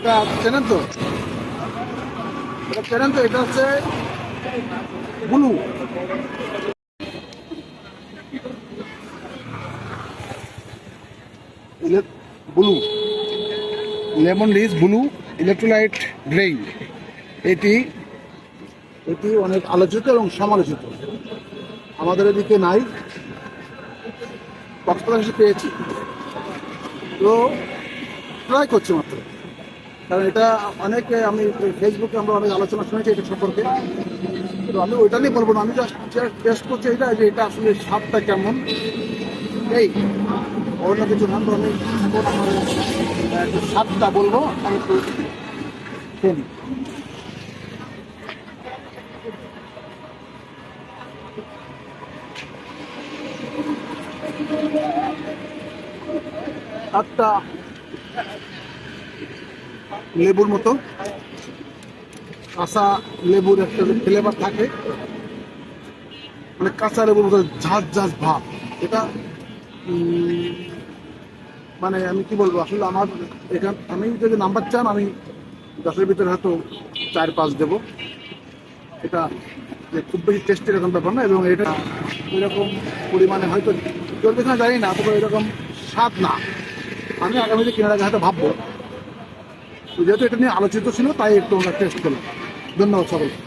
এটা চেনেন তো? এটা চেনেন তো? এটা হচ্ছে blue. Blue lemon rich blue electrolyte drink. এটি এটি অনেক আলোচিত এবং সমালোচিত। আমাদের এদিকে নাই, কক্সবাজার এসে পেয়েছি, তো ট্রাই করছি মাত্র। কারণ এটা অনেক, আমি ফেসবুকে আমরা অনেক আলোচনা শুনেছি এটা সম্পর্কে, তো আমি ওইটা নিয়ে বলবো না। আমি জাস্ট টেস্ট করছি এটা, যে এটা আসলে স্বাদটা কেমন। এই অন্য কিছু না, তো আমি এখন আমার একটু স্বাদটা বলবো, আমি একটু খেয়ে নিই। স্বাদটা লেবুর মতো, কাঁচা লেবুর একটা ফ্লেভার থাকে, মানে কাঁচা লেবুর মতো ঝাঁঝ ঝাঁঝ ভাব এটা। মানে আমি কি বলবো, আসলে আমার আমি যদি নাম্বার চান, আমি 10-এর ভিতরে হয়তো 4-5 দেবো। এটা যে খুব বেশি টেস্টি এরকম ব্যাপার না, এবং এটা এরকম পরিমাণে হয়তো চলবে কিনা জানি না, তবে এরকম স্বাদ না। আমি আগামীতে কেনার আগে হয়তো ভাববো। যেহেতু এটা নিয়ে আলোচিত ছিল, তাই একটু আমরা টেস্ট করলাম। ধন্যবাদ সকলকে।